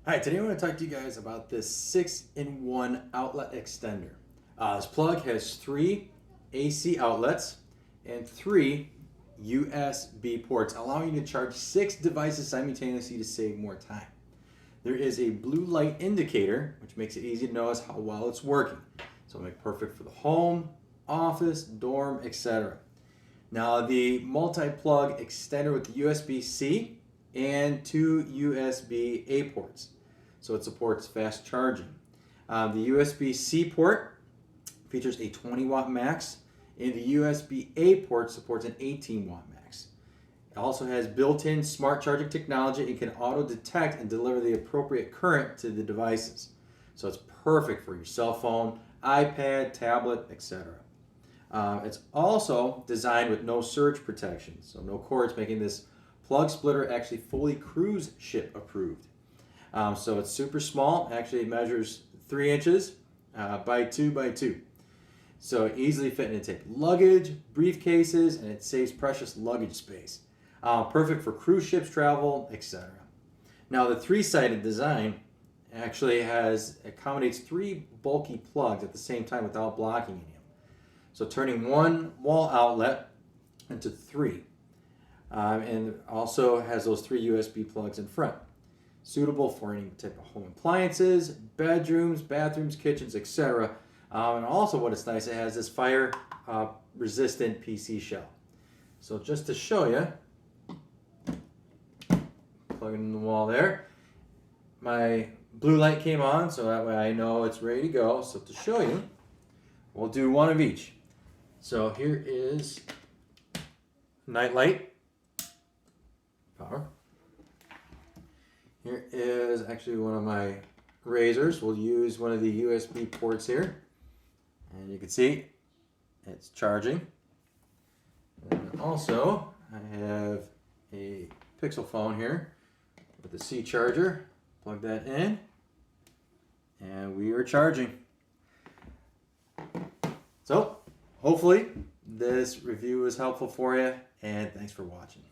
Alright, today I want to talk to you guys about this 6-in-1 outlet extender. This plug has 3 AC outlets and 3 USB ports, allowing you to charge 6 devices simultaneously to save more time. There is a blue light indicator, which makes it easy to notice how well it's working. So it'll make it perfect for the home, office, dorm, etc. Now the multi-plug extender with the USB-C and 2 USB-A ports. So it supports fast charging. The USB-C port features a 20 watt max, and the USB-A port supports an 18 watt max. It also has built-in smart charging technology. It can auto-detect and deliver the appropriate current to the devices. So it's perfect for your cell phone, iPad, tablet, etc. It's also designed with no surge protection, so no cords, making this plug splitter actually fully cruise ship approved. So it's super small. Actually, it measures 3 inches by 2 by 2. So easily fit into luggage, briefcases, and it saves precious luggage space. Perfect for cruise ships, travel, etc. Now the 3-sided design actually accommodates 3 bulky plugs at the same time without blocking any. So turning 1 wall outlet into 3. And also has those 3 USB plugs in front. Suitable for any type of home appliances, bedrooms, bathrooms, kitchens, etc. And also what is nice, it has this fire resistant PC shell. So just to show you, plug it in the wall there. My blue light came on, so that way I know it's ready to go. So to show you, we'll do one of each. So here is night light, power. Here is actually one of my razors. We'll use one of the USB ports here. And you can see it's charging. And also, I have a Pixel phone here with a C charger. Plug that in. And we are charging. So, hopefully, this review was helpful for you. And thanks for watching.